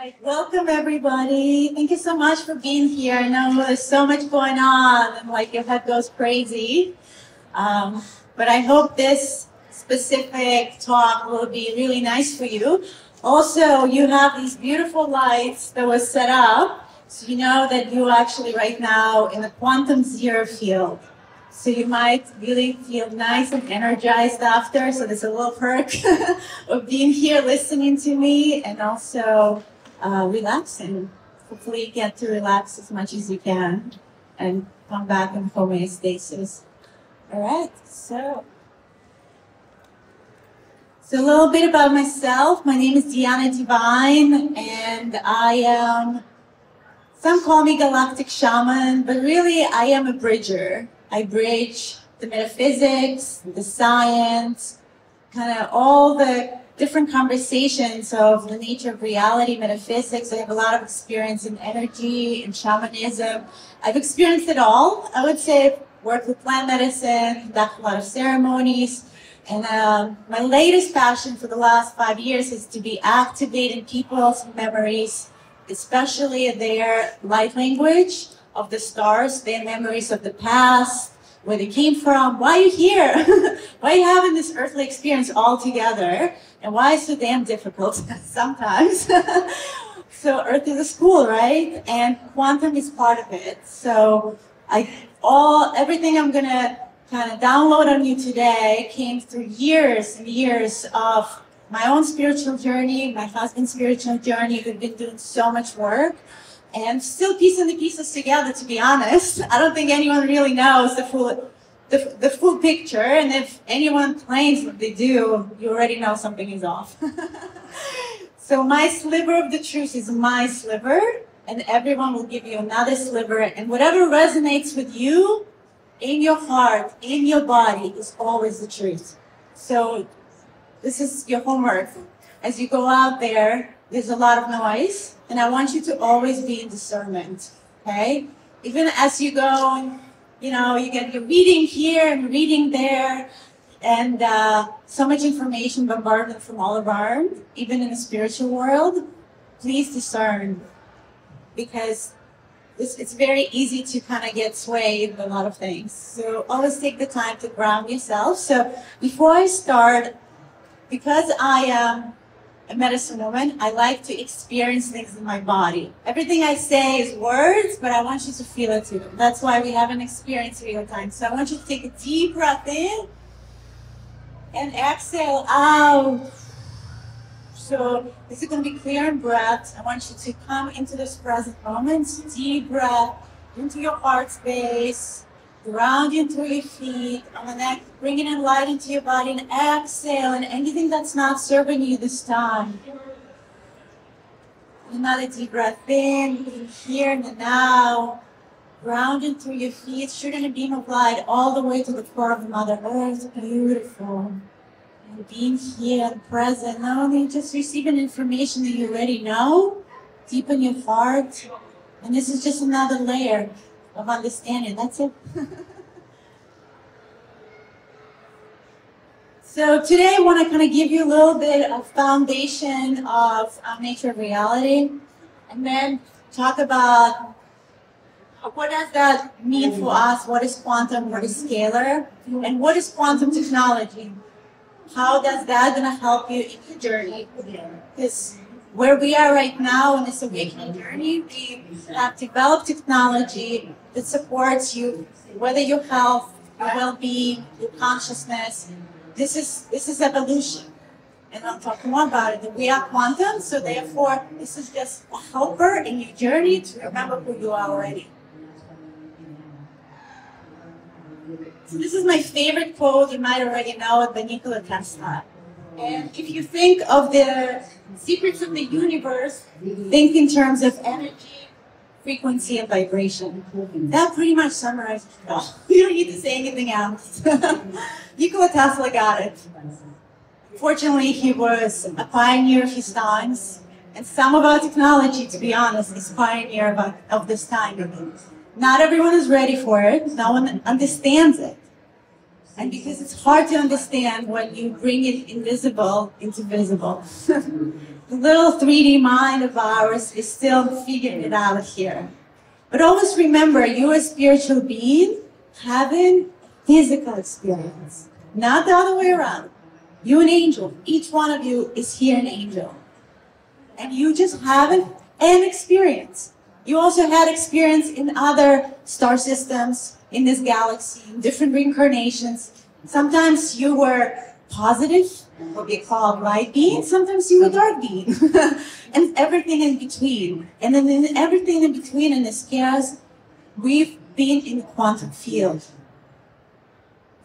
Right, welcome everybody. Thank you so much for being here. I know there's so much going on and like your head goes crazy. But I hope this specific talk will be really nice for you. Also, you have these beautiful lights that were set up. So you know that you're actually right now in a quantum zero field. So you might really feel nice and energized after. So there's a little perk of being here listening to me and also relaxing. Hopefully you get to relax as much as you can and come back in homeostasis. All right, so a little bit about myself. My name is Diana Divine, and I am, some call me Galactic Shaman, but really I am a bridger. I bridge the metaphysics, the science, kind of all the different conversations of the nature of reality, metaphysics. I have a lot of experience in energy and shamanism. I've experienced it all. I would say I've worked with plant medicine, conducted a lot of ceremonies. And my latest passion for the last 5 years is to be activating people's memories, especially their light language of the stars, their memories of the past, where they came from, why are you here? Why are you having this earthly experience all together? And why is it so damn difficult sometimes? So Earth is a school, right? And quantum is part of it. So everything I'm gonna kind of download on you today came through years and years of my own spiritual journey, my husband's spiritual journey. We've been doing so much work. And still piecing the pieces together, to be honest. I don't think anyone really knows the full picture. And if anyone claims that they do, you already know something is off. So my sliver of the truth is my sliver, and everyone will give you another sliver. And whatever resonates with you, in your heart, in your body, is always the truth. So this is your homework. As you go out there, there's a lot of noise. And I want you to always be in discernment, okay? Even as you go, and, you get your reading here and reading there, and so much information bombarded from all around, even in the spiritual world. Please discern, because it's very easy to kind of get swayed with a lot of things. So always take the time to ground yourself. So before I start, because I am a medicine woman, I like to experience things in my body. Everything I say is words, but I want you to feel it too. That's why we have an experience real time. So I want you to take a deep breath in and exhale out. So this is going to be clear and breath. I want you to come into this present moment. Deep breath into your heart space. Ground into your feet, on the neck, bringing in light into your body, and exhale, and anything that's not serving you this time. Another deep breath in, here and the now. Grounding through your feet, shooting a beam of light all the way to the core of Mother Earth. Beautiful. And being here and present, not only just receiving information that you already know, deep in your heart. And this is just another layer of understanding. That's it. So today I want to kind of give you a little bit of foundation of nature of reality, and then talk about what does that mean for us, what is quantum, what is scalar, and what is quantum technology. How does that going to help you in your journey? Because where we are right now in this awakening journey, we have developed technology that supports you, whether your health, your well-being, your consciousness. This is evolution. And I'll talk more about it. That we are quantum, so therefore this is just a helper in your journey to remember who you are already. So this is my favorite quote. You might already know it by Nikola Tesla. And if you think of the secrets of the universe, think in terms of energy, frequency, and vibration. That pretty much summarizes it all. You don't need to say anything else. Nikola Tesla got it. Fortunately, he was a pioneer of his times, and some of our technology, to be honest, is pioneer of this time. Not everyone is ready for it. No one understands it. And because it's hard to understand when you bring it invisible into visible. the little 3D mind of ours is still figuring it out here. But always remember, you're a spiritual being having physical experience, not the other way around. You're an angel. Each one of you is here an angel. And you just have an experience. You also had experience in other star systems, in this galaxy, in different reincarnations. Sometimes you were positive, what we call light being. Sometimes you were dark being. And everything in between. And then in everything in between in this chaos, we've been in the quantum field.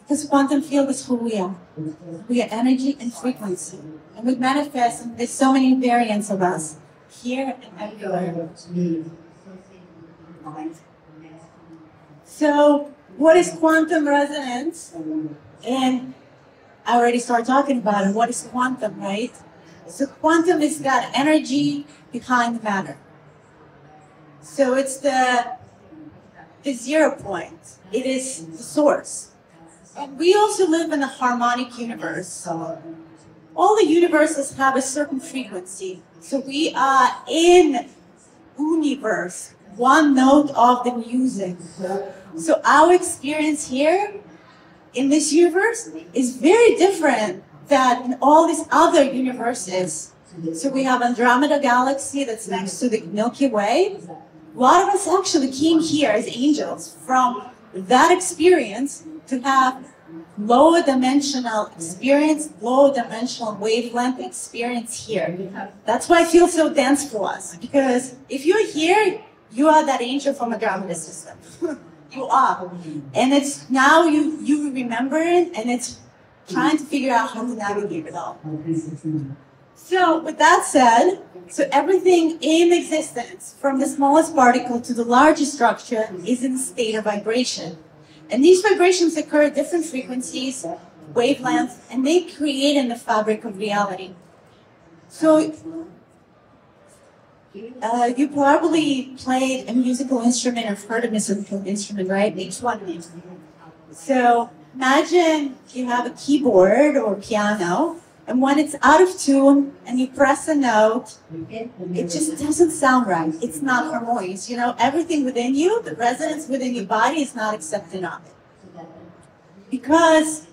Because quantum field is who we are. We are energy and frequency. And we manifest, and there's so many variants of us, here and everywhere. So, what is quantum resonance? And I already started talking about it. What is quantum, right? So quantum is that energy behind the matter. So it's the 0 point. It is the source. And we also live in a harmonic universe. All the universes have a certain frequency. So we are in universe, one note of the music. So our experience here in this universe is very different than in all these other universes. So we have Andromeda Galaxy that's next to the Milky Way. A lot of us actually came here as angels from that experience to have lower dimensional experience, lower dimensional wavelength experience here. That's why it feels so dense for us. Because if you're here, you are that angel from Andromeda system. You are. And it's now you remember it, and it's trying to figure out how to navigate it all. So with that said, so everything in existence, from the smallest particle to the largest structure, is in a state of vibration. And these vibrations occur at different frequencies, wavelengths, and they create in the fabric of reality. So you probably played a musical instrument or heard a musical instrument, right? Each one of you. So imagine you have a keyboard or piano, and when it's out of tune and you press a note, it just doesn't sound right. It's not harmonious. You know, everything within you, the resonance within your body is not accepting of it. Because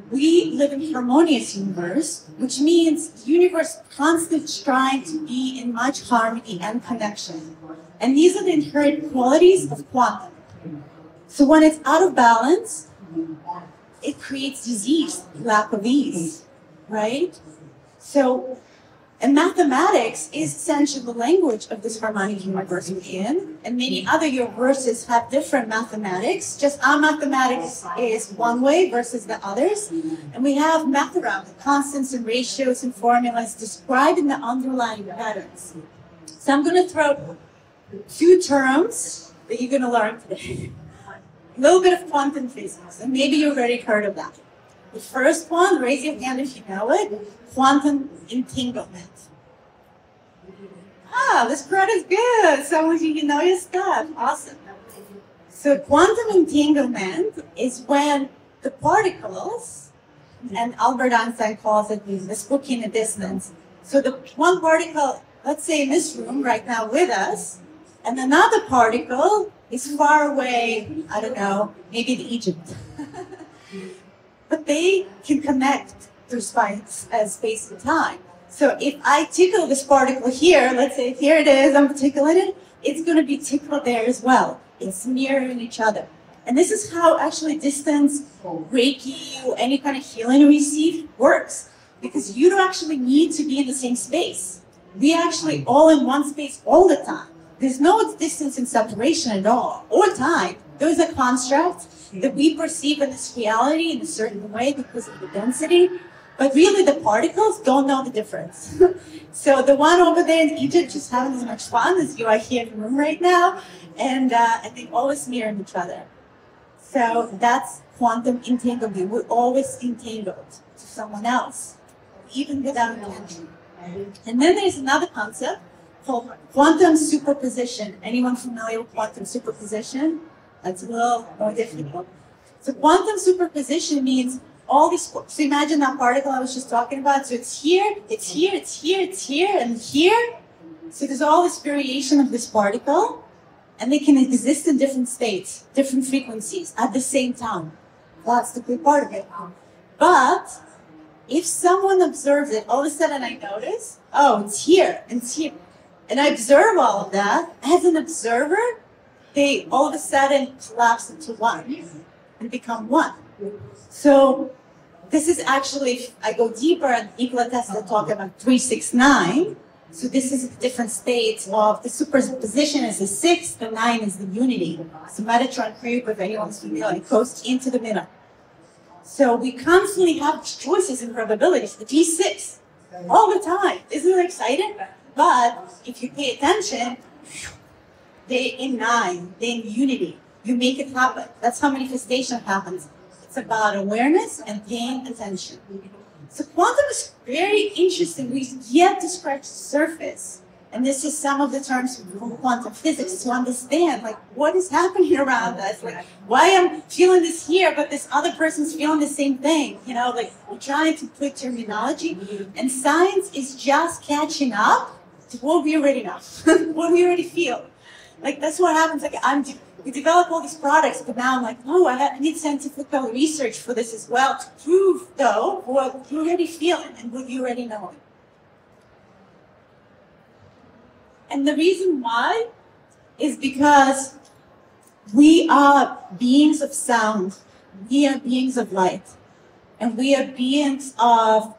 we live in a harmonious universe, which means the universe constantly trying to be in much harmony and connection. And these are the inherent qualities of quantum. So when it's out of balance, it creates disease, lack of ease, right? So, and mathematics is essentially the language of this harmonic universe we're in, and many other universes have different mathematics. Just our mathematics is one way versus the others. And we have MaAra, the constants and ratios and formulas describing the underlying patterns. So I'm going to throw 2 terms that you're going to learn today. A little bit of quantum physics, and maybe you've already heard of that. The first one, raise your hand if you know it, quantum entanglement. Ah, this crowd is good. Some of you know your stuff. Awesome. So quantum entanglement is when the particles, and Albert Einstein calls it the spooky in a distance. So the one particle, let's say in this room right now with us, and another particle is far away, I don't know, maybe in Egypt. But they can connect through space and time. So if I tickle this particle here, let's say here it is, I'm tickling it, it's going to be tickled there as well. It's mirroring each other. And this is how actually distance, Reiki, or any kind of healing you receive works. Because you don't actually need to be in the same space. We actually all in one space all the time. There's no distance and separation at all, or time. There's a construct that we perceive in this reality in a certain way because of the density, but really the particles don't know the difference. So the one over there in Egypt just having as much fun as you are here in the room right now, and they always mirror each other. So that's quantum entanglement. We're always entangled to someone else, even without intention. And then there's another concept called quantum superposition. Anyone familiar with quantum superposition? That's a little more difficult. So quantum superposition means all these, so imagine that particle I was just talking about. So it's here, it's here, it's here, it's here, and here. So there's all this variation of this particle, and they can exist in different states, different frequencies at the same time. That's the good part of it. But if someone observes it, all of a sudden I notice, oh, it's here, and it's here. And I observe all of that. As an observer, they all of a sudden collapse into one and become one. So this is actually, if I go deeper, and Nikola Tesla talked about 369. So this is different states of the superposition is the 6, the 9 is the unity. So Metatron group, if anyone's familiar, it goes into the middle. So we constantly have choices and probabilities, the T6, all the time. Isn't it exciting? But if you pay attention, they're in 9, they're in unity. You make it happen. That's how manifestation happens. It's about awareness and paying attention. So quantum is very interesting. We yet to scratch the surface. And this is some of the terms from quantum physics to understand, like, what is happening around us? Like, why I'm feeling this here, but this other person's feeling the same thing? You know, like, we're trying to put terminology. And science is just catching up to what we already know, what we already feel. Like, that's what happens. Like, we develop all these products, but now I'm like, oh, I need scientific research for this as well to prove, though, what you already feel and what you already know. And the reason why is because we are beings of sound, we are beings of light, and we are beings of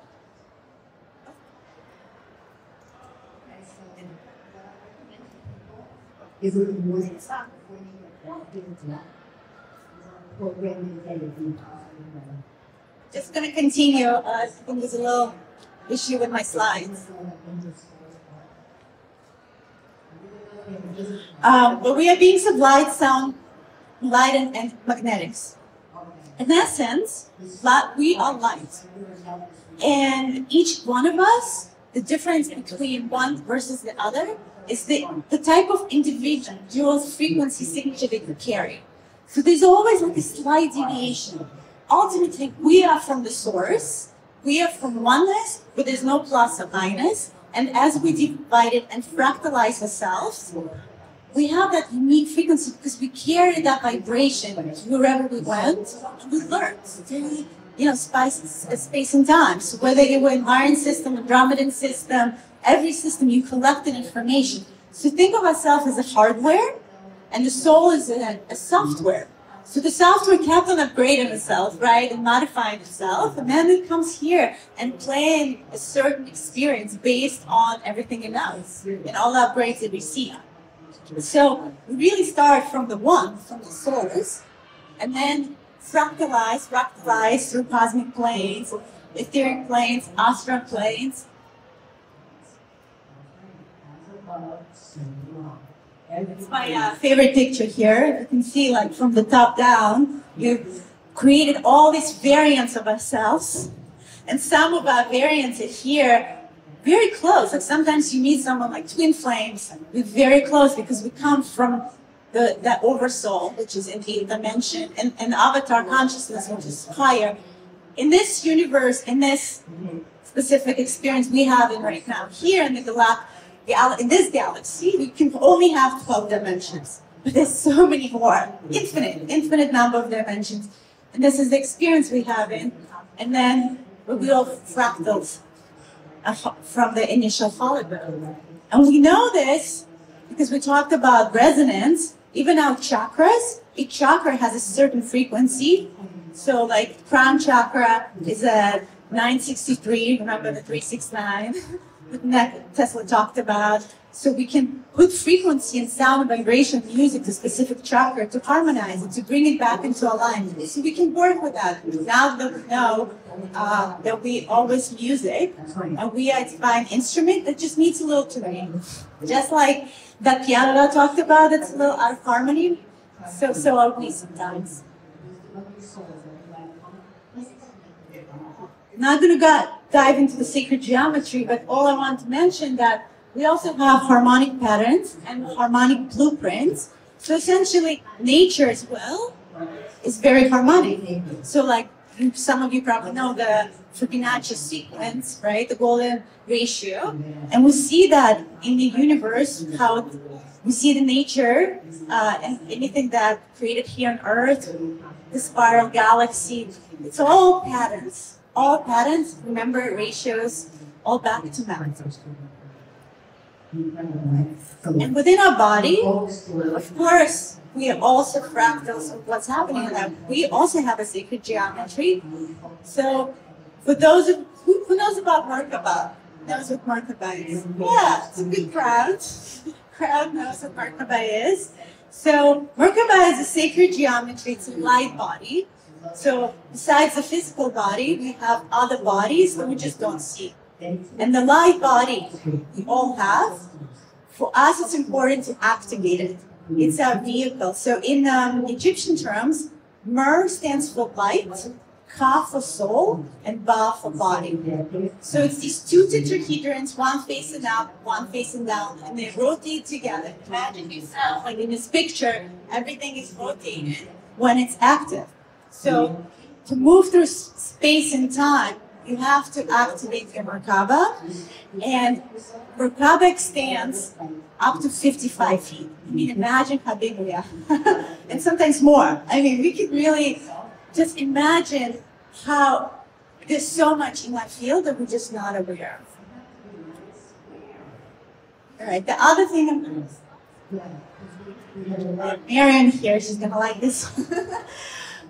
just going to continue. I think there's a little issue with my slides. But we are beings of light, sound, light, and magnetics. In essence, we are light. And each one of us, the difference between one versus the other is the type of individual frequency signature they can carry. So there's always like a slight deviation. Ultimately, we are from the source. We are from oneness, but there's no plus or minus. And as we divide it and fractalize ourselves, we have that unique frequency because we carry that vibration wherever we went. We learned, you know, space and time. So whether you were in Iron system, Andromedan system, every system, you collected information. So think of ourselves as a hardware, and the soul is a software. So the software kept on upgrading itself, right, and modifying itself, and then it comes here and playing a certain experience based on everything it knows and all the upgrades that we see. So we really start from the one, from the source, and then fractalize through cosmic planes, etheric planes, astral planes. It's my favorite picture here. You can see, like, from the top down, you've created all these variants of ourselves. And some of our variants are here very close. Like, sometimes you meet someone like twin flames. We're very close because we come from that oversoul, which is in the 8th dimension, and avatar consciousness, which is higher. In this universe, in this specific experience we have in right now, here in the in this galaxy, we can only have 12 dimensions. But there's so many more, infinite number of dimensions. And this is the experience we have in. And then we all fractals from the initial hologram. And we know this because we talked about resonance. Even our chakras, each chakra has a certain frequency. So like crown chakra is at 963, remember the 369 that Tesla talked about. So we can put frequency and sound and vibration music to specific chakra to harmonize it, to bring it back into alignment. So we can work with that. Now that we know that we always music, and we are a divine instrument that just needs a little tuning. Just like that piano that I talked about, that's a little out of harmony. So are we sometimes. Not going to dive into the sacred geometry, but all I want to mention that we also have harmonic patterns and harmonic blueprints. So essentially, nature as well is very harmonic. So like some of you probably know the Fibonacci sequence, right? The golden ratio. And we see that in the universe, how we see the nature and anything that created here on Earth, the spiral galaxy, it's all patterns. All patterns, remember, ratios, all back to math. And within our body, of course, we are also fractals of what's happening in that. We also have a sacred geometry. So for those who knows about Merkaba, knows what Merkaba is. Yeah, it's a good crowd. Crowd knows what Merkaba is. So Merkaba is a sacred geometry. It's a light body. So besides the physical body, we have other bodies that we just don't see. And the light body we all have, for us it's important to activate it. It's our vehicle. So in Egyptian terms, Mer stands for light, Ka for soul, and Ba for body. So it's these two tetrahedrons, one facing up, one facing down, and they rotate together. Imagine yourself, like in this picture, everything is rotated when it's active. So to move through space and time, you have to activate your Merkaba, and Merkaba extends up to 55 feet. I mean, imagine how big we are, and sometimes more. I mean, we can really just imagine how there's so much in that field that we're just not aware of. All right, the other thing, Marion here, she's gonna like this.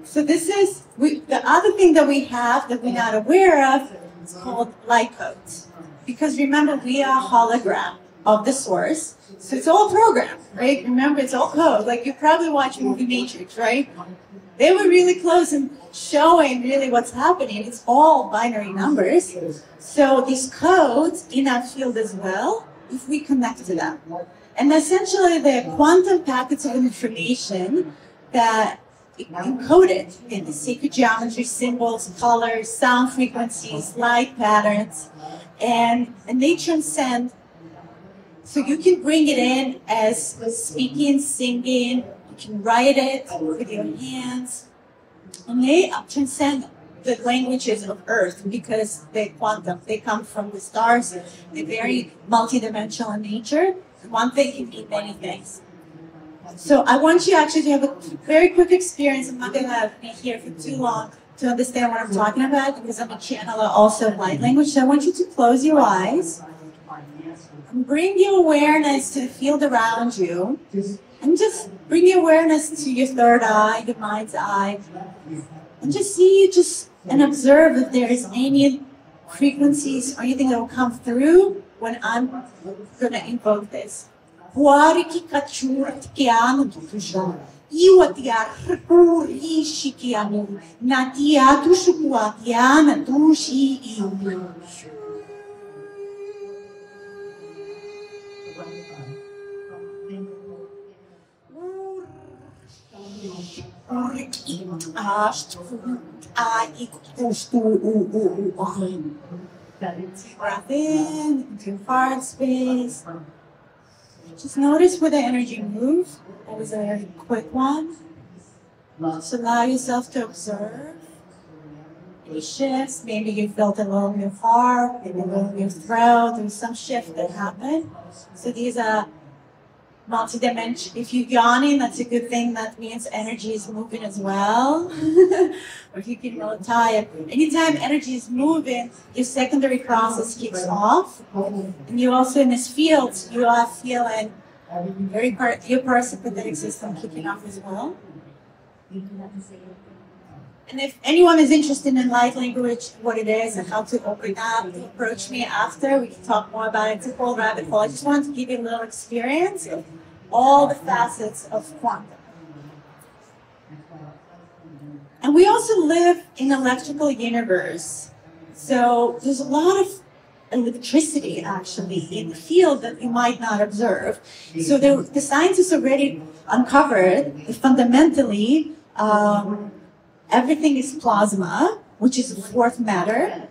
So this is, the other thing that we have that we're not aware of is called light codes. Because remember, we are a hologram of the source. So it's all programmed, right? Remember, it's all code. Like you probably watch movie Matrix, right? They were really close in showing really what's happening. It's all binary numbers. So these codes in our field as well, if we connect to them. And essentially they're quantum packets of information that encoded in the sacred geometry, symbols, colors, sound frequencies, light patterns, and they transcend. So you can bring it in as speaking, singing, you can write it with your hands, and they transcend the languages of Earth because they're quantum. They come from the stars. They're very multidimensional in nature. One thing can mean many things. So I want you actually to have a very quick experience. I'm not going to be here for too long to understand what I'm talking about because I'm a channeler also of light language. So I want you to close your eyes and bring your awareness to the field around you. And just bring your awareness to your third eye, your mind's eye. And just see, and observe if there is any frequencies or anything that will come through when I'm going to invoke this. Huariki kachurat kianu tutusha. Iwatia rishi kianu. Natia tushukuatiana tushi iu. Breath in into your heart space. Just notice where the energy moves. That was a very quick one. Just allow yourself to observe any shifts. Maybe you felt a little in your heart, maybe a little in your throat. There's some shift that happened. So these are multi-dimensional. If you're yawning, that's a good thing. That means energy is moving as well. Or if you get really tired. Anytime energy is moving, your secondary process kicks off. And you also, in this field, you are feeling your parasympathetic system kicking off as well. And if anyone is interested in light language, what it is, and how to open up, approach me after. We can talk more about it. It's a whole rabbit hole. I just wanted to give you a little experience of all the facets of quantum. And we also live in an electrical universe. So there's a lot of electricity, actually, in the field that you might not observe. So the scientists already uncovered that fundamentally, everything is plasma, which is the fourth matter.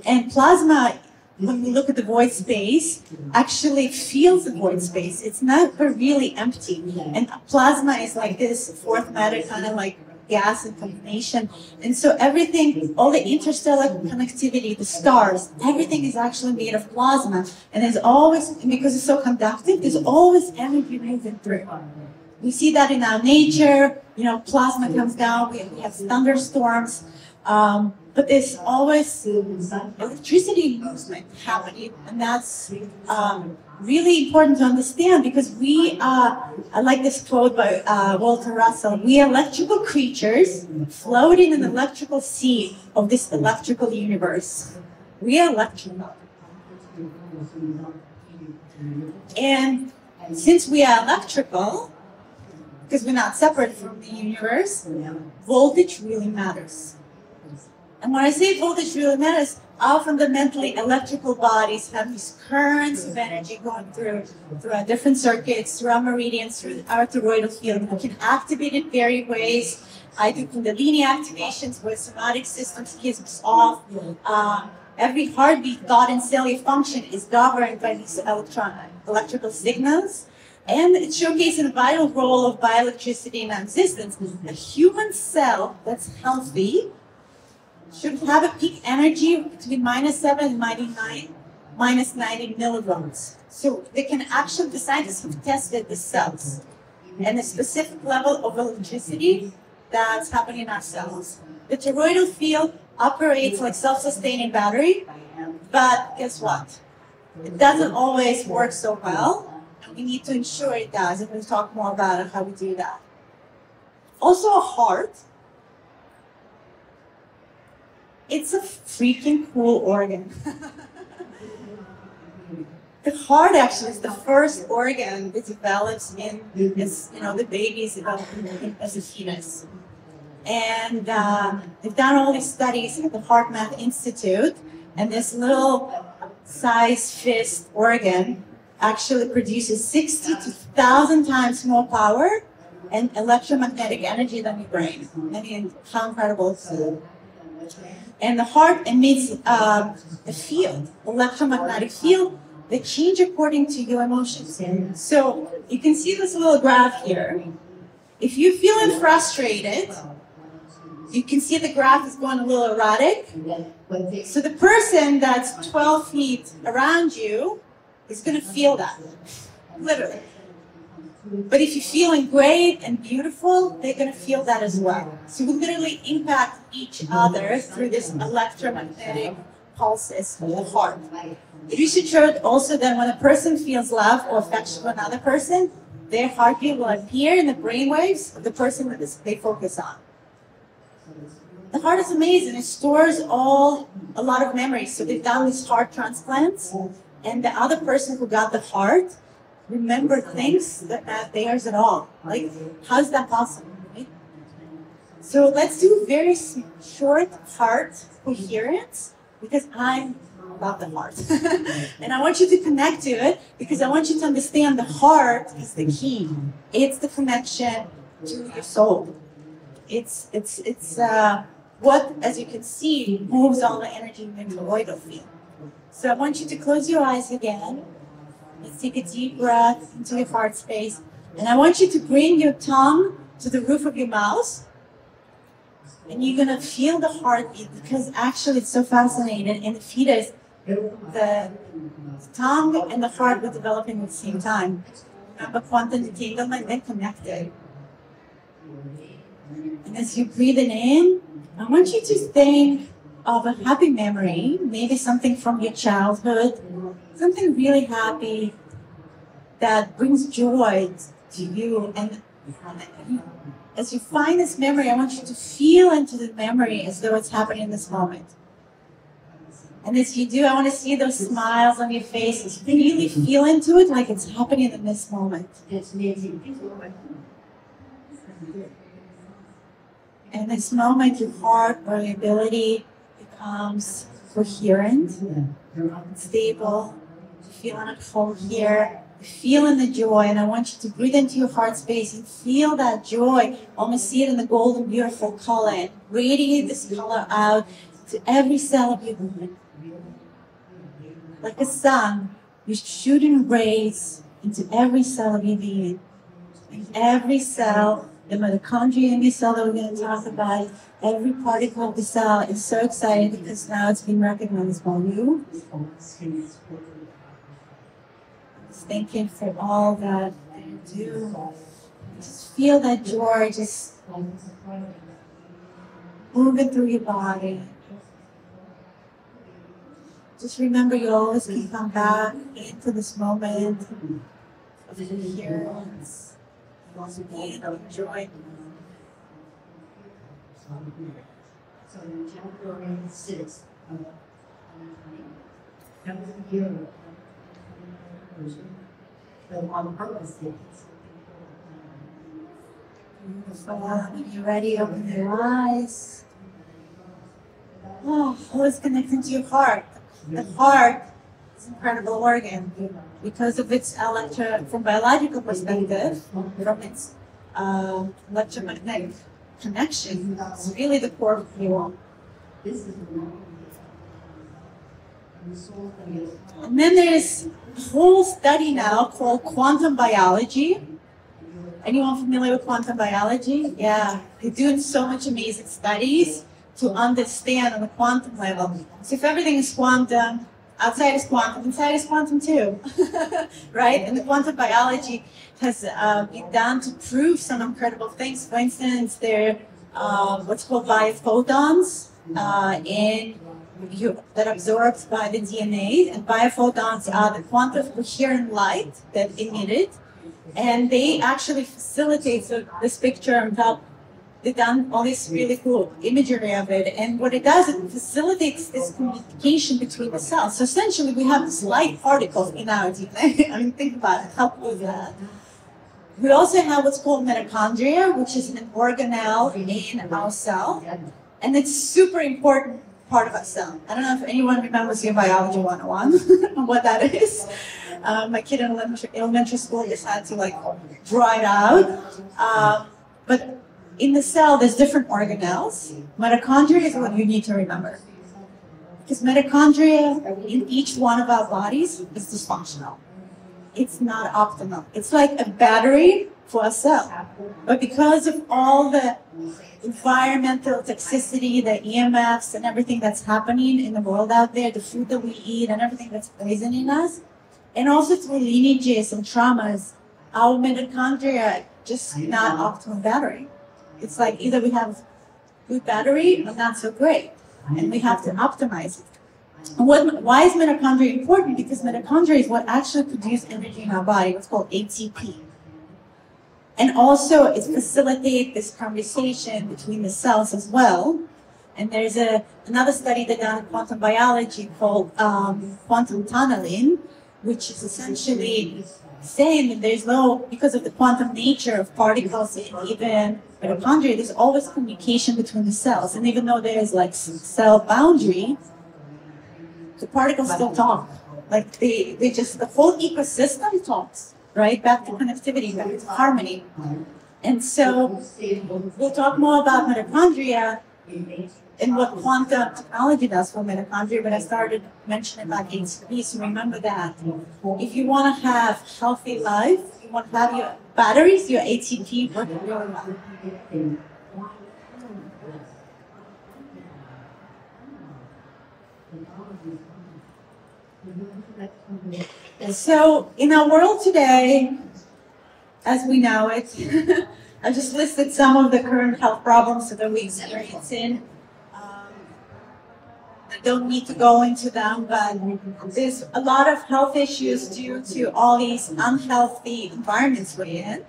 And plasma, when we look at the void space, actually feels the void space. It's not really empty. And plasma is like this fourth matter, kind of like gas and combination. And so everything, all the interstellar connectivity, the stars, everything is actually made of plasma. And there's always, because it's so conductive, there's always energy moving through. We see that in our nature, you know, plasma comes down, we have thunderstorms, but there's always electricity movement happening, and that's really important to understand, because we are, I like this quote by Walter Russell, we are electrical creatures floating in the electrical sea of this electrical universe. We are electrical. And since we are electrical, because we're not separate from the universe, voltage really matters. And when I say voltage really matters, our fundamentally electrical bodies have these currents of energy going through our different circuits, through our meridians, through our toroidal field. We can activate it various ways. I do Kundalini activations where somatic systems kicks off. Every heartbeat, thought, and cellular function is governed by these electrical signals. And it showcases a vital role of bioelectricity in our existence. A human cell that's healthy should have a peak energy between -7 and -90 millivolts. So they can actually, the scientists have tested the cells and the specific level of electricity that's happening in our cells. The toroidal field operates like self-sustaining battery, but guess what? It doesn't always work so well. We need to ensure it does, and we'll talk more about it, how we do that. Also, a heart. It's a freaking cool organ. The heart actually is the first organ that develops in, as you know, the baby's developing as a fetus. And they've done all these studies at the Heart Math Institute, and this little size fist organ actually produces 60 to 1,000 times more power and electromagnetic energy than your brain. I mean, how incredible is that? And the heart emits a field, electromagnetic field, that change according to your emotions. So you can see this little graph here. If you're feeling frustrated, you can see the graph is going a little erratic. So the person that's 12 feet around you is going to feel that, literally. But if you're feeling great and beautiful, they're going to feel that as well. So we literally impact each other through this electromagnetic pulses of the heart. The research showed also that when a person feels love or affection for another person, their heartbeat will appear in the brainwaves of the person that they focus on. The heart is amazing. It stores a lot of memories. So they've done these heart transplants, and the other person who got the heart remember things that not theirs at all. Like, how's that possible, right? So let's do very short heart coherence, because I love the heart. And I want you to connect to it, because I want you to understand the heart is the key. It's the connection to your soul. It's what, as you can see, moves all the energy in the toroidal field. So I want you to close your eyes again. Let's take a deep breath into your heart space. And I want you to bring your tongue to the roof of your mouth. And you're going to feel the heartbeat, because actually it's so fascinating. In the fetus, the tongue and the heart were developing at the same time. Remember quantum entanglement? They're connected. And as you're breathing in, I want you to think of a happy memory, maybe something from your childhood, something really happy that brings joy to you. And as you find this memory, I want you to feel into the memory as though it's happening in this moment. And as you do, I want to see those smiles on your face. Really feel into it like it's happening in this moment. And this moment, your heart variability becomes coherent, stable. Feeling at home here, feeling the joy, and I want you to breathe into your heart space and feel that joy. Almost see it in the golden, beautiful color, and radiate this color out to every cell of your body. Like a sun, you're shooting rays into every cell of your being. And every cell the mitochondria in your cell that we're going to talk about. Every particle of the cell is so excited because now it's been recognized by you. Just thank you for all that you do. Just feel that joy just moving through your body. Just remember you always can come back into this moment of coherence, being of joy. When you're ready, open your eyes. Oh, always connecting to your heart. The heart is an incredible organ because of its from biological perspective, from its electromagnetic connection. It's really the core of you. And then there's a whole study now called quantum biology. Anyone familiar with quantum biology? Yeah, they're doing so much amazing studies to understand on the quantum level. So if everything is quantum, outside is quantum, inside is quantum too, right? And the quantum biology has been done to prove some incredible things. For instance, there are what's called biophotons that absorbs by the DNA, and biophotons are the quantum coherent light that emitted, and they actually facilitate, so this picture on top, they've done all this really cool imagery of it, and what it does, it facilitates this communication between the cells. So essentially, we have this light particles in our DNA. I mean, think about it, how cool is that? We also have what's called mitochondria, which is an organelle in our cell, and it's super important part of our cell. I don't know if anyone remembers your biology 101 and what that is. My kid in elementary school just had to like draw it out. But in the cell, there's different organelles. Mitochondria is what you need to remember. Because mitochondria in each one of our bodies is dysfunctional. It's not optimal. It's like a battery for a cell. But because of all the environmental toxicity, the EMFs and everything that's happening in the world out there, the food that we eat and everything that's poisoning us, and also through lineages and traumas, our mitochondria are just not optimal battery. It's like either we have good battery or not so great, and we have to optimize it. And why is mitochondria important? Because mitochondria is what actually produces energy in our body, what's called ATP. And also, it facilitates this conversation between the cells as well. And there's another study that done in quantum biology called quantum tunneling, which is essentially saying that there's because of the quantum nature of particles and even mitochondria, there's always communication between the cells. And even though there's like cell boundary, the particles still talk. Like they just, the whole ecosystem talks, right? Back to connectivity, back to harmony. And so we'll talk more about mitochondria and what quantum technology does for mitochondria, but I started mentioning about ATP, so remember that. If you want to have healthy life, you want to have your batteries, your ATP working really well. So in our world today, as we know it, I just listed some of the current health problems that we experience in. I don't need to go into them, but there's a lot of health issues due to all these unhealthy environments we're in.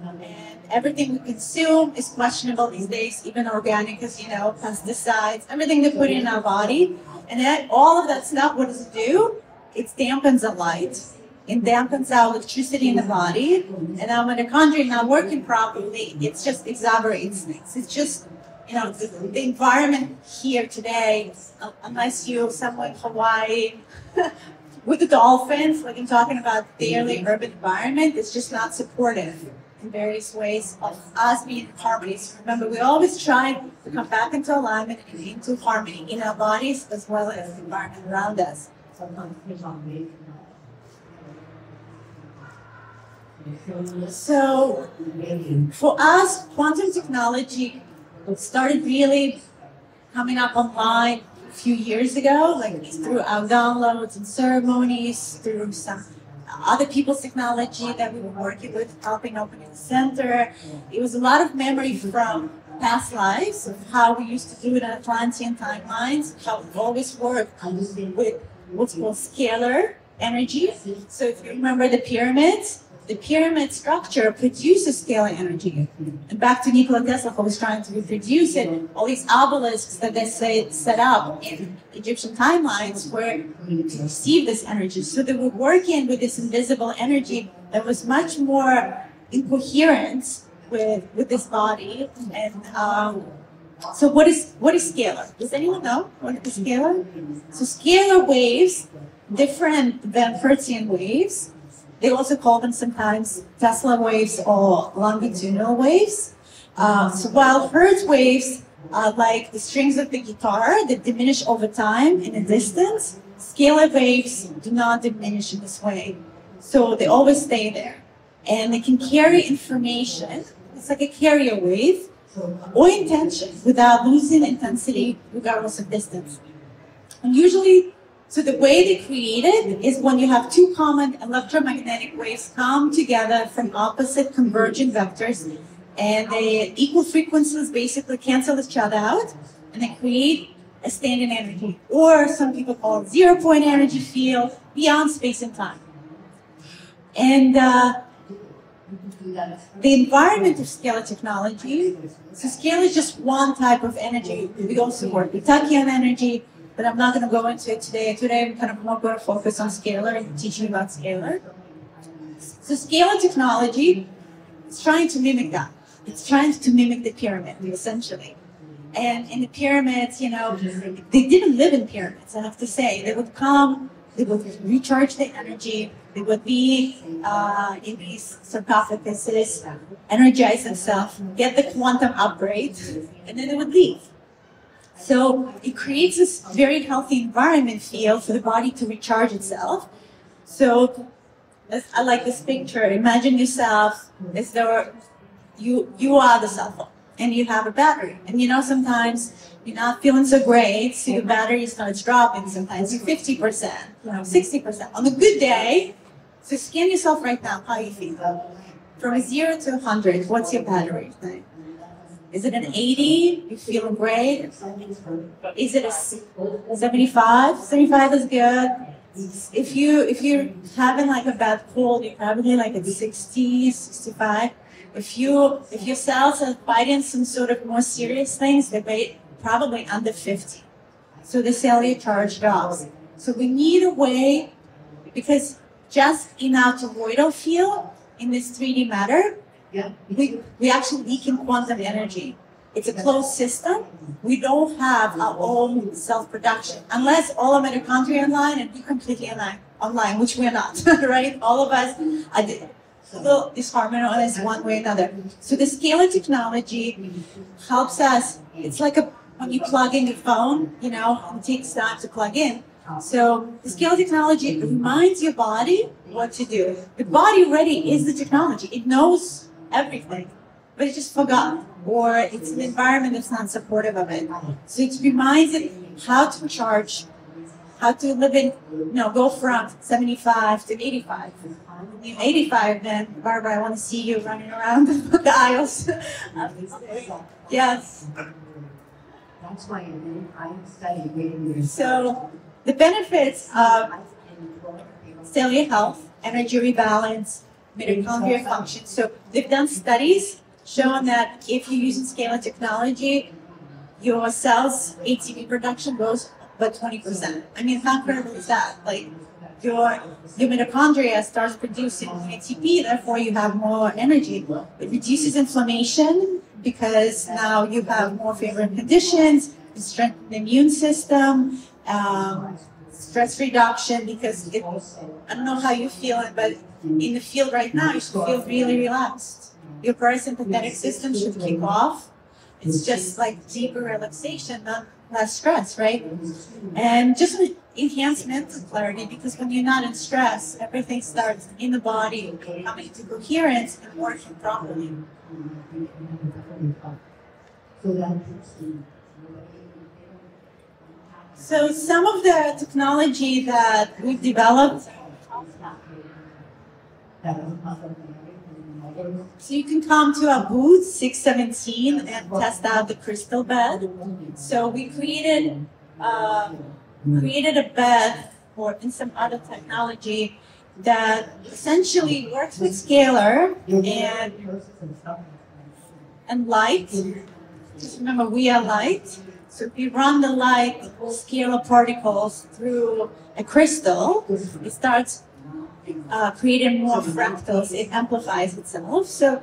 And everything we consume is questionable these days, even organic, as you know, pesticides, everything they put in our body. And then all of that stuff, what does it do? It dampens the light. It dampens our electricity in the body. And our mitochondria not working properly, it's just exaggerates things. It's just, you know, the environment here today, unless you're somewhere in Hawaii with the dolphins, like I'm talking about daily urban environment, it's just not supportive in various ways of us being in harmony. So remember, we always try to come back into alignment and into harmony in our bodies as well as the environment around us. So for us, quantum technology started really coming up online a few years ago, like through our downloads and ceremonies, through some other people's technology that we were working with, helping opening the center. It was a lot of memory from past lives of how we used to do it in Atlantean timelines, how we always worked with what's called scalar energy. So if you remember the pyramid structure produces scalar energy. And back to Nikola Tesla, who was trying to reproduce it, all these obelisks that they set up in Egyptian timelines were to receive this energy. So they were working with this invisible energy that was much more in coherence with this body. And so what is scalar? Does anyone know what is scalar? So scalar waves, different than Hertzian waves. They also call them sometimes Tesla waves or longitudinal waves. So while Hertz waves are like the strings of the guitar that diminish over time in a distance, scalar waves do not diminish in this way. So they always stay there. And they can carry information. It's like a carrier wave or intention without losing intensity regardless of distance. And usually, so the way they create it is when you have two common electromagnetic waves come together from opposite convergent vectors, and the equal frequencies basically cancel each other out, and they create a standing energy, or some people call it zero-point energy field beyond space and time. And the environment of scalar technology, so scalar is just one type of energy. We also work with tachyon energy, but I'm not going to go into it today. Today I'm kind of more going to focus on scalar and teaching about scalar. So scalar technology is trying to mimic that. It's trying to mimic the pyramid, essentially. And in the pyramids, you know, they didn't live in pyramids, I have to say. They would come, they would recharge the energy, they would be in these sarcophaguses, energize themselves, get the quantum upgrade, and then they would leave. So it creates this very healthy environment field for the body to recharge itself. So I like this picture. Imagine yourself as though you are the cell phone and you have a battery. And you know, sometimes you're not feeling so great, so your battery starts dropping. Sometimes you're 50%, 60%. On a good day, so scan yourself right now, how you feel. From 0 to 100, what's your battery thing? Is it an 80? You feeling great? Is it a 75? 75 is good. If you're having like a bad cold, you're probably like at 60, 65. If your cells are fighting some sort of more serious things, they're probably under 50. So the cellular charge drops. So we need a way, because just in our toroidal field, in this 3D matter, we actually leak in quantum energy. It's a closed system. We don't have our own self-production unless all our mitochondria are online and we completely online, which we're not, right? All of us are a little disharmonized one way or another. So the scalar technology helps us. It's like when you plug in your phone, you know, it takes time to plug in. So the scalar technology reminds your body what to do. The body already is the technology. It knows everything, but it just forgot, or it's an environment that's not supportive of it. So it reminds it how to charge, how to live in, go from 75 to 85. You're 85, then Barbara, I want to see you running around the aisles. Yes. That's why I'm studying. So the benefits of cellular health, energy rebalance, mitochondria function. So they've done studies showing that if you're using scalar technology, your cells' ATP production goes by 20%. I mean, how incredible is that? Like your mitochondria starts producing ATP, therefore you have more energy. It reduces inflammation because now you have more favorable conditions. It strengthens the immune system. Stress reduction, because I don't know how you feel, but in the field right now, you should feel really relaxed. Your parasympathetic system should kick off. It's just like deeper relaxation, not less stress, right? And just enhance mental clarity, because when you're not in stress, everything starts in the body coming into coherence and working properly. So some of the technology that we've developed, so you can come to our booth 617 and test out the crystal bed. So we created a bed and some other technology that essentially works with scalar and light. Just remember, we are light. So if you run the light scalar particles through a crystal, it starts creating more fractals. It amplifies itself. So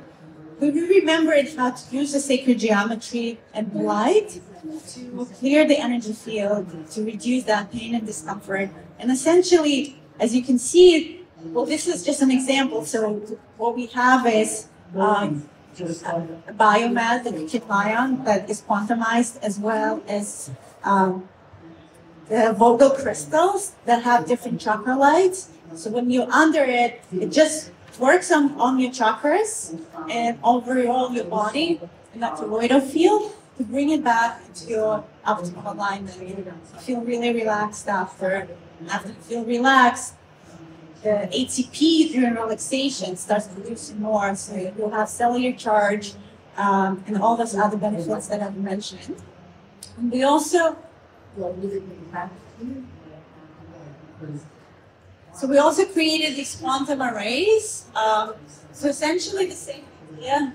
we remembered how to use the sacred geometry and light to clear the energy field, to reduce that pain and discomfort. And essentially, as you can see, well, this is just an example. So what we have is a biomat that you can lie on that is quantumized, as well as the vocal crystals that have different chakra lights. So when you're under it, it just works on your chakras and overall your body in that toroidal field to bring it back into your optimal alignment. You feel really relaxed after. After you feel relaxed, the ATP during relaxation starts producing more, so you'll have cellular charge and all those other benefits that I've mentioned. And we also created these quantum arrays. So essentially the same idea.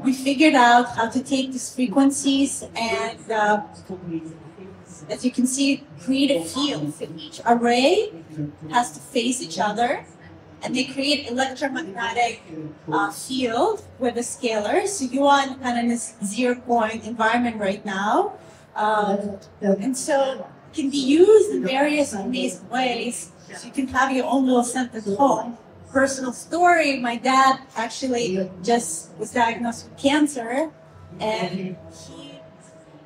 We figured out how to take these frequencies and, as you can see, create a field. So each array has to face each other, and they create electromagnetic field with the scalar. So you are in kind of this zero-point environment right now. And so it can be used in various amazing ways. So you can have your own little center at home. Personal story, my dad actually just was diagnosed with cancer, and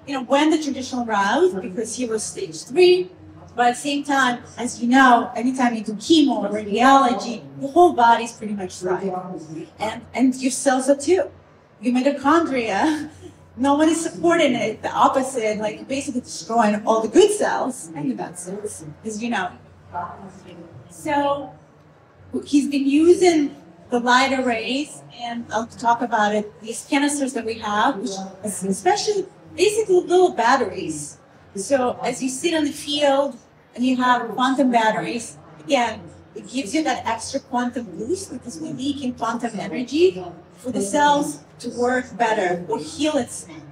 he went the traditional route because he was stage 3. But at the same time, as you know, anytime you do chemo or radiology, the whole body's pretty much fried. And your cells are too. Your mitochondria, no one is supporting it. The opposite, like you're basically destroying all the good cells and the bad cells, as you know. So he's been using the light arrays, and I'll talk about it, these canisters that we have, which is especially basically little batteries. So as you sit on the field and you have quantum batteries, again, it gives you that extra quantum boost because we leak in quantum energy for the cells to work better or heal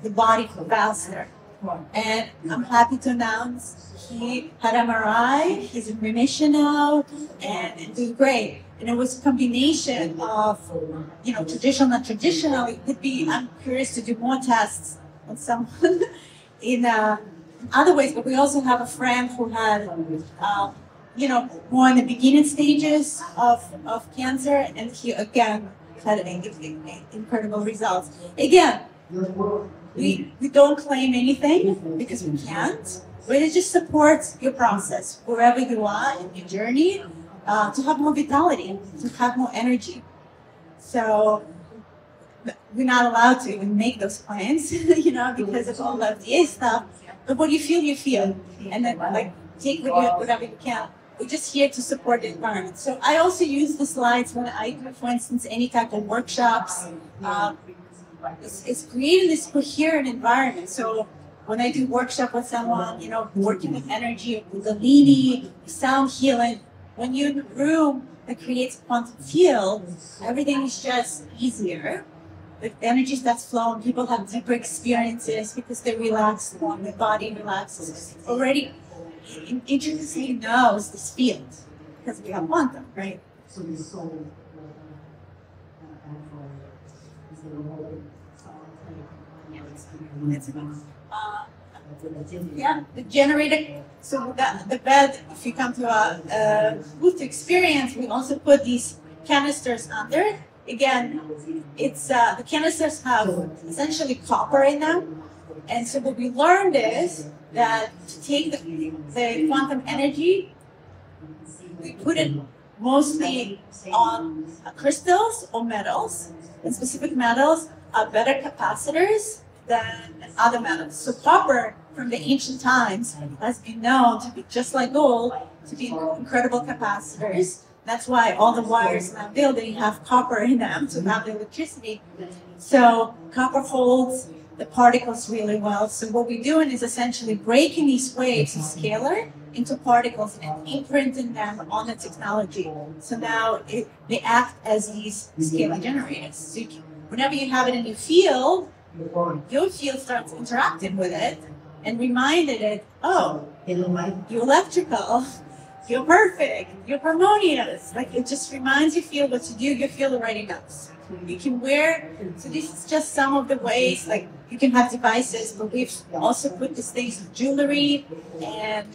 the body faster. And I'm happy to announce he had MRI, he's in remission now, and doing great. And it was a combination of, traditional, not traditional. It could be, I'm curious to do more tests on someone in other ways, but we also have a friend who had, more in the beginning stages of cancer, and he, again, had incredible results. Again, we don't claim anything because we can't, but it just supports your process, wherever you are in your journey, to have more vitality, to have more energy. So we're not allowed to even make those claims, because of all the FDA stuff. But what you feel. And then, take whatever you can. We're just here to support the environment. So I also use the slides when I do, for instance, any type of workshops. It's creating this coherent environment. So when I do workshop with someone, working with energy, with the Kundalini, sound healing, when you're in the room that creates a quantum field, everything is just easier. The energy starts flowing, people have deeper experiences because they relax more, their body relaxes. Already intrinsically knows this field because we have quantum, right? So the soul the generator. So the bed, if you come to a booth to experience, we also put these canisters under. Again, it's the canisters have essentially copper in them, and so what we learned is that to take the quantum energy, we put it mostly on crystals or metals, and specific metals are better capacitors than other metals. So copper from the ancient times has been known to be just like gold, to be incredible capacitors. That's why all the wires in that building have copper in them to have the electricity. So copper holds the particles really well. So what we're doing is essentially breaking these waves of scalar into particles and imprinting them on the technology. So now they act as these scalar generators. So whenever you have it in your field starts interacting with it and reminded it, oh, you're electrical, you're perfect, you're harmonious. Like it just reminds your field what to do, your field already knows. You can wear, so this is just some of the ways, like you can have devices, but we've also put these things in jewelry and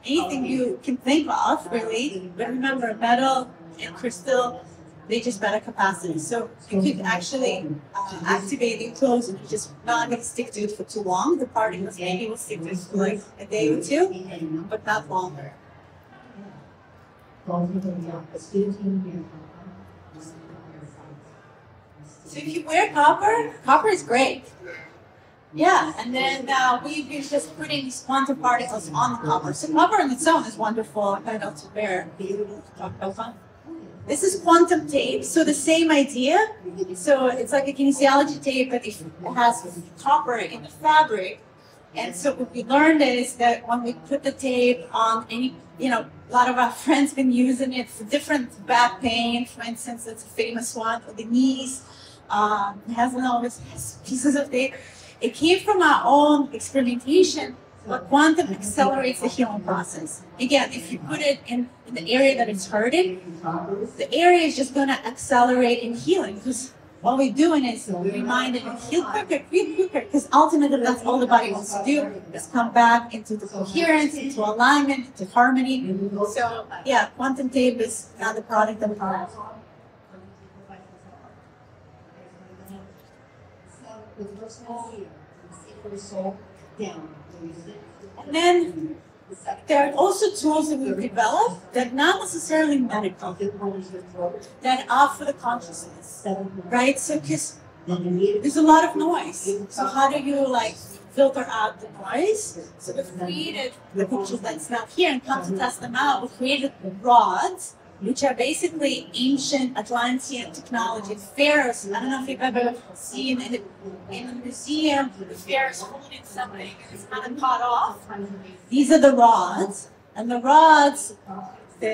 anything you can think of, really. But remember, metal and crystal, they just better capacity. So you could actually activate your clothes and you're just not going to stick to it for too long. The particles maybe will stick to it for like a day or two, but not longer. So if you wear copper, copper is great. Yeah, and then we've been just putting these quantum particles on the copper. So copper on its own is wonderful metal to wear. This is quantum tape, so the same idea. So it's like a kinesiology tape, but it has copper in the fabric. And so what we learned is that when we put the tape on any, a lot of our friends been using it for different back pain, for instance, it's a famous one for the knees. It has always pieces of tape. It came from our own experimentation, but quantum accelerates the healing process. Again, if you put it in the area that it's hurting, the area is just going to accelerate in healing, because what we're doing is reminding it, heal quicker, because ultimately that's all the body wants to do, is come back into the coherence, into alignment, into harmony. So yeah, quantum tape is another product that we have. And then there are also tools that we've developed that not necessarily medical, that are for the consciousness, right? So because there's a lot of noise. So how do you filter out the noise? So we've created the pictures that's not here and come to test them out. We created rods, which are basically ancient Atlantean technology. Pharaohs, I don't know if you've ever seen in a museum, the pharaohs holding something and it's kind of cut off. These are the rods. And the rods,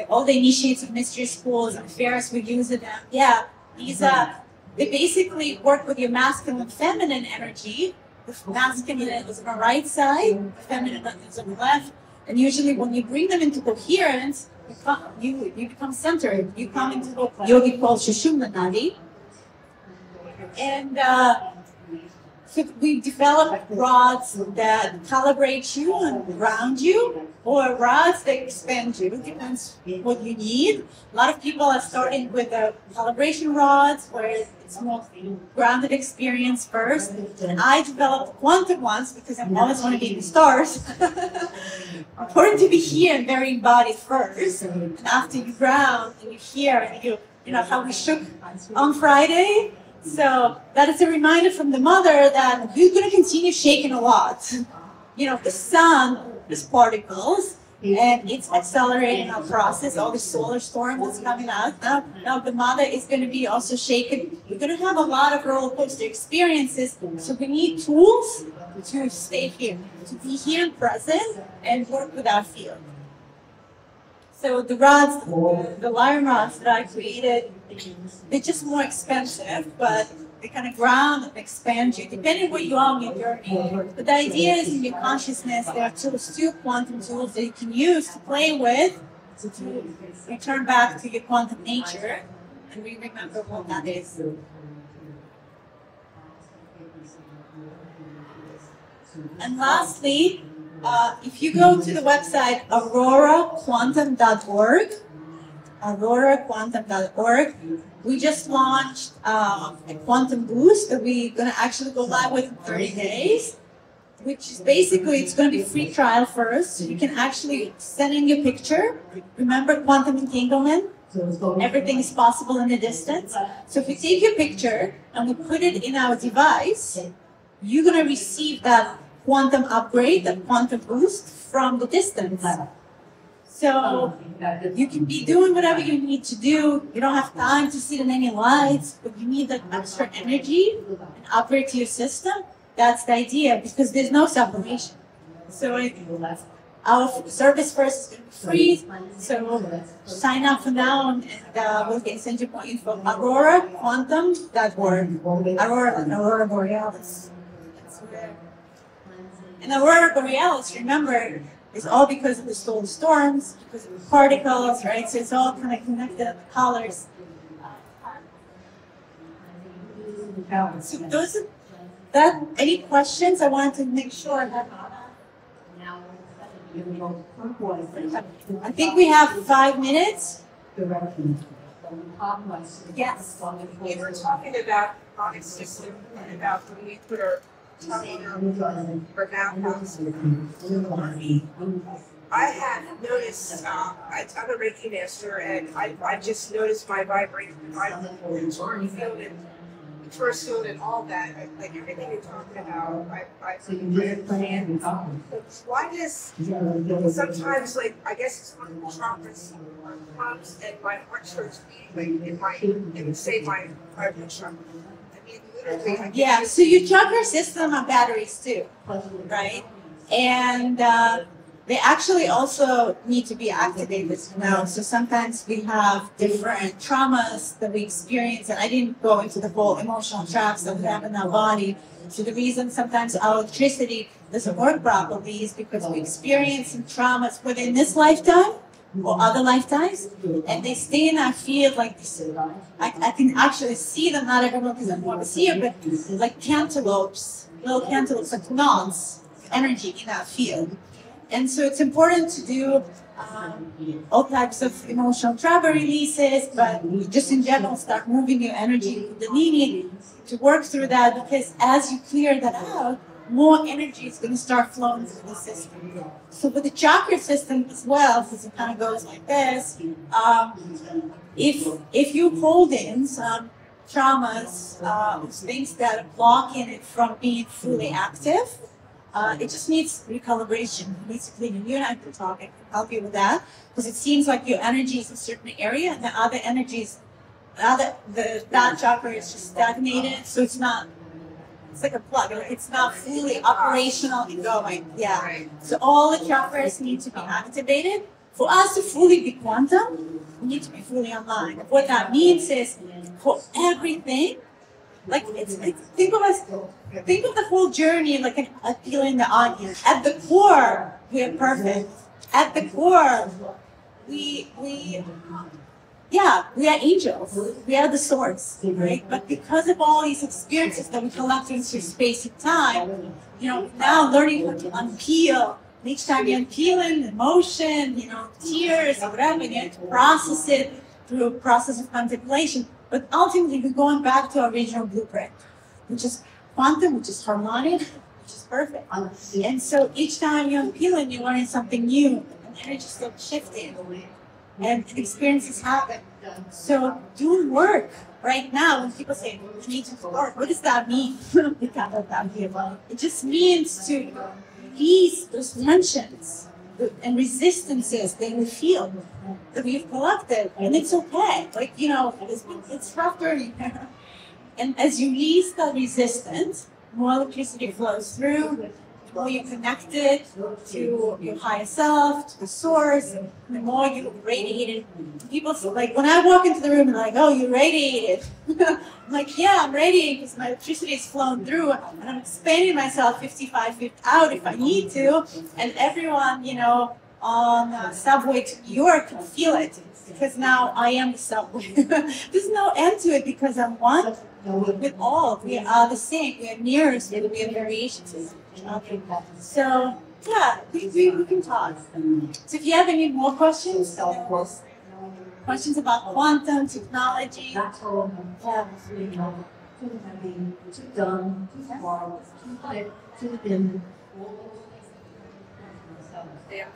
all the initiates of mystery schools and pharaohs were using them. Yeah, they basically work with your masculine and feminine energy. The masculine is on the right side, the feminine is on the left. And usually when you bring them into coherence, you become centered. You come into what yogi calls Sushumna Nadi. And so we develop rods that calibrate you and ground you, or rods that expand you. It depends what you need. A lot of people are starting with the calibration rods, where it's more grounded experience first. And I developed quantum ones because I always want to be in the stars. Important to be here and very embodied first. And after you ground and you hear and you know how we shook on Friday. So that is a reminder from the mother that you're going to continue shaking a lot. The sun is particles, and it's accelerating our process, all the solar storm that's coming out. Now the mother is going to be also shaken. We're going to have a lot of roller coaster experiences, so we need tools to stay here, to be here and present, and work with our field. So the rods, the line rods that I created, they're just more expensive, but they kind of ground and expand you, depending where you are on your journey. But the idea is in your consciousness, there are tools, two quantum tools that you can use to play with, to return back to your quantum nature, and we remember what that is. And lastly, if you go to the website auroraquantum.org, we just launched a quantum boost that we're going to actually go live with in 30 days. which is basically, it's going to be free trial first. So you can actually send in your picture. Remember quantum entanglement? Everything is possible in the distance. So if we take your picture and we put it in our device, you're going to receive that quantum upgrade, that quantum boost from the distance. So you can be doing whatever you need to do. You don't have time to sit in any lights, but you need that extra energy and upgrade to your system. That's the idea, because there's no separation. So our service first is going to be free. So sign up for now, and we'll get send you more info. Aurora Quantum, that word. Aurora Borealis. And Aurora Borealis, remember, is all because of the solar storms, because of the particles, right? So it's all kind of connected at the colors. So those are that. Any questions? I wanted to make sure that. I think we have 5 minutes. Yes. We were talking about Harmonics system and about when we put our tongue for bathhouse. I had noticed, I'm a Reiki master, and I just noticed my vibration, first field and all that, like everything you're talking about, why does sometimes, like, I guess it's one of the chakras comes and my heart starts beating it would say my vibration chakra. I mean, literally, yeah, so your chakra system are batteries too, right? And they actually also need to be activated now. So sometimes we have different traumas that we experience, and I didn't go into the whole emotional traps that we have in our body. So the reason sometimes our electricity doesn't work properly is because we experience some traumas within this lifetime or other lifetimes, and they stay in our field like this. I can actually see them, not everyone because I'm more of a seer, but like cantaloupes, little cantaloupes, like knots, energy in our field. And so it's important to do all types of emotional trauma releases, but just in general, start moving your energy, the needing to work through that, because as you clear that out, more energy is going to start flowing through the system. So with the chakra system as well, because it kind of goes like this, if you hold in some traumas, things that are blocking it from being fully active, it just needs recalibration. Basically, you and I can talk. I can help you with that, because it seems like your energy is in a certain area, and the other energies, that chakra is just stagnated. So it's not. It's like a plug. It's not fully operational and going. Yeah. So all the chakras need to be activated. For us to fully be quantum, we need to be fully online. What that means is, for everything. Like think of the whole journey like a feeling the audience. At the core, we are perfect. At the core, we are angels. We are the source, right? But because of all these experiences that we collect through space and time, now learning how to unpeel. And each time you're unpeeling emotion, tears or whatever, you have to process it through a process of contemplation. But ultimately, we're going back to our original blueprint, which is quantum, which is harmonic, which is perfect. And so each time you're unpeeling, you're learning something new, and energy still shifting, and experiences happen. So doing work right now, when people say, "I need to work," what does that mean? It just means to release those tensions and resistances that we feel, that we've collected, and it's okay. Like, it's rough journey. And as you release that resistance, more electricity flows through, the more you're connected to your higher self, to the source, the more you radiate it. People feel like, when I walk into the room and they're like, "Oh, you're radiated." I'm like, yeah, I'm radiating because my electricity is flowing through, and I'm expanding myself 55 feet out if I need to. And everyone, on subway to New York can feel it, because now I am the subway. There's no end to it, because I'm one with all. We are the same. We are mirrors, but we are variations. Okay. So, yeah, we can talk. So if you have any more questions, questions about quantum technology. Yeah.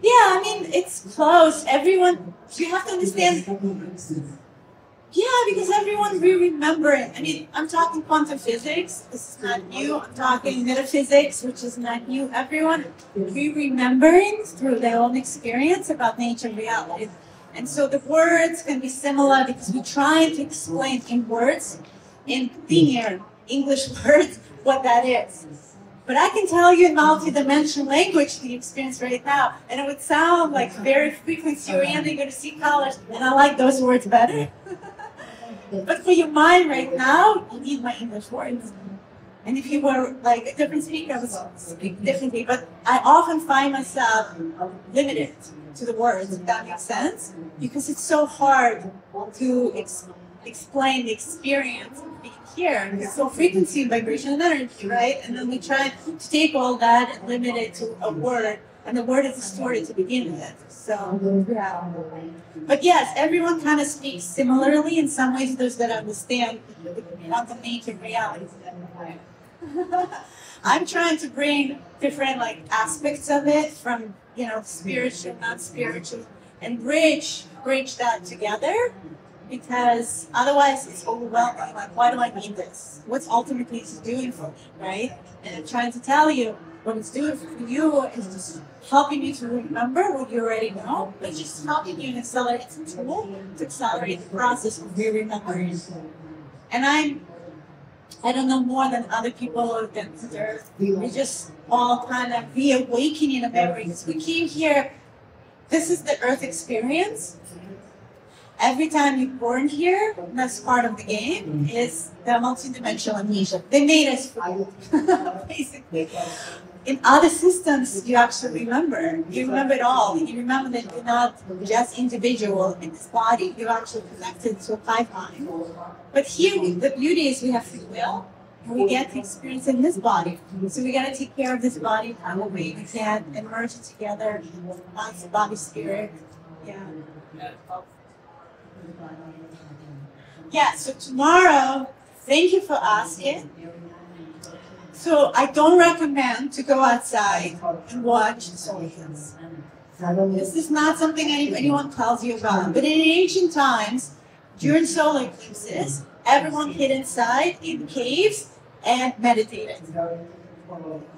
Yeah, I mean, it's close. Everyone, you have to understand. Yeah, because everyone re-remembering. I mean, I'm talking quantum physics. This is not new. I'm talking metaphysics, which is not new. Everyone re-remembering through their own experience about nature and reality. And so the words can be similar because we're trying to explain in words, in linear English words, what that is. But I can tell you in multi-dimensional language the experience right now, and it would sound like very frequency-oriented, you're going to see colors, and I like those words better. But for your mind right now, you need my English words. And if you were like a different speaker, I would speak differently. But I often find myself limited to the words, if that makes sense, because it's so hard to explain the experience of being here. It's so frequency, vibration, and energy, right? And then we try to take all that and limit it to a word, and the word is a story to begin with. So, yeah. But yes, everyone kind of speaks similarly. In some ways, those that understand the quantum nature of reality. I'm trying to bring different like aspects of it from, you know, spiritual, not spiritual, and bridge that together, because otherwise it's overwhelming. Like, why do I need this? What's ultimately it's doing for me, right? And I'm trying to tell you what it's doing for you is just helping you to remember what you already know, but just helping you and accelerate. It's a tool to accelerate the process of re-remembering. And I don't know more than other people than we just all kind of reawakening a memory. Because we came here, this is the Earth experience. Every time you're born here, that's part of the game, is the multidimensional amnesia. They made us fool, basically. In other systems, you actually remember. You remember it all. You remember that you're not just individual in this body. You're actually connected to a pipeline. But here, the beauty is we have free will, and we get to experience in this body. So we got to take care of this body in a way we can and merge it together, mind, body, spirit. Yeah. Yeah, so tomorrow, thank you for asking. So I don't recommend to go outside and watch solar eclipse. This is not something anyone tells you about. But in ancient times, during solar eclipses, everyone hid inside in caves and meditated.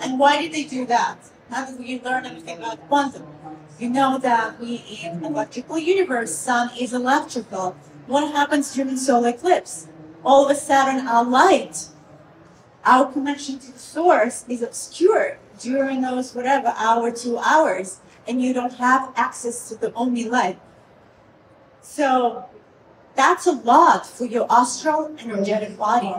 And why did they do that? Now that you learn everything about quantum, you know that we in an electrical universe, sun is electrical. What happens during solar eclipse? All of a sudden, our light, our connection to the source is obscured during those whatever hour, 2 hours, and you don't have access to the only light. So that's a lot for your astral energetic body.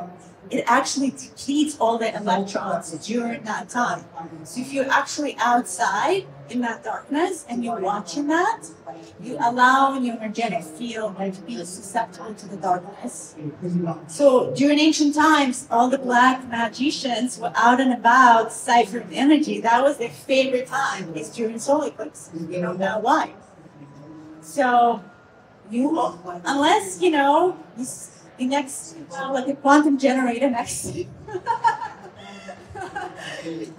It actually depletes all the electrons during that time. So if you're actually outside in that darkness and you're watching that, you allow your energetic field to be susceptible to the darkness. So during ancient times, all the black magicians were out and about ciphering energy. That was their favorite time, is during solar eclipse. You don't know why. So you, unless, you know, the next, like a quantum generator next to you,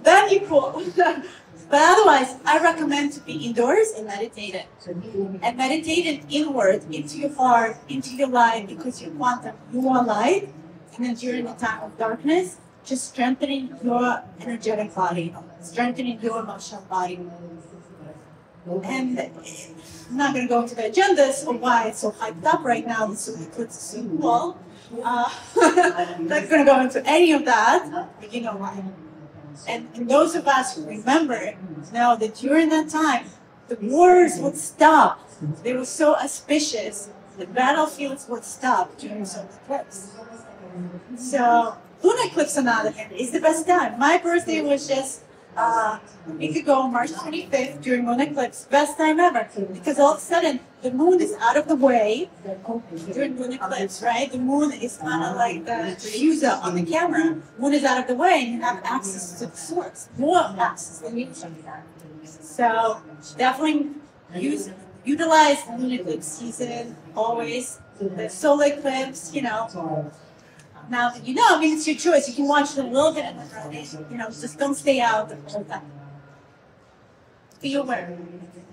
then you're cool. But otherwise, I recommend to be indoors and meditate it. And meditate it inward, into your heart, into your light, because you're quantum, you are light. And then during the time of darkness, just strengthening your energetic body, strengthening your emotional body. And I'm not going to go into the agendas of why it's so hyped up right now. The solar eclipse is so cool. I'm not going to go into any of that, but you know why. And those of us who remember know that during that time, the wars would stop. They were so auspicious. The battlefields would stop during solar eclipse. So lunar eclipse, on the other hand, is the best time. My birthday was just a week ago, March 25th, during lunar eclipse. Best time ever. Because all of a sudden, the moon is out of the way during lunar eclipse, right? The moon is kind of like the user on the camera. Moon is out of the way, and you have access to the source. More access than usually. So definitely utilize the lunar eclipse season, always. The solar eclipse, you know. Now that you know, I mean, it's your choice. You can watch it a little bit, and you know, just don't stay out the whole time. Be aware.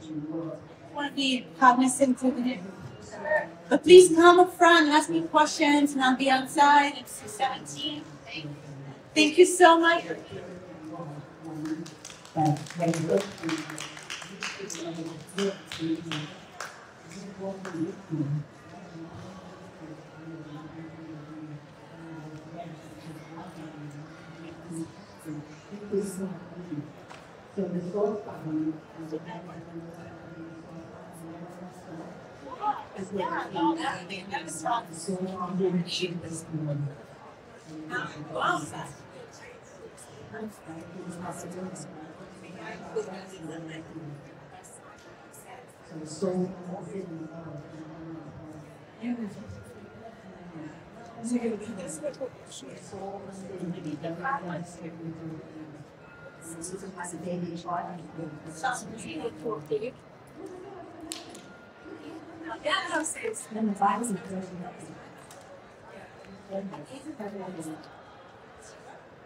I want to be cognizant of it. But please come up front and ask me questions, and I'll be outside at 6:17. Thank you so much.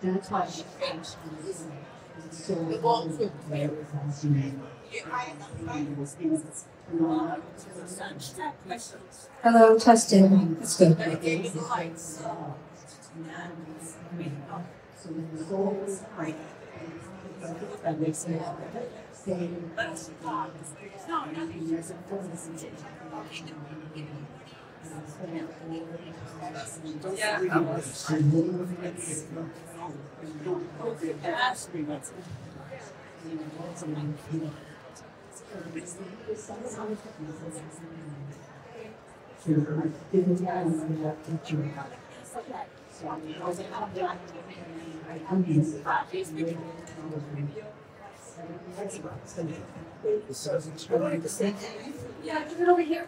That's why she Hello, testing. It's good. That makes sense. Yeah, do it over here.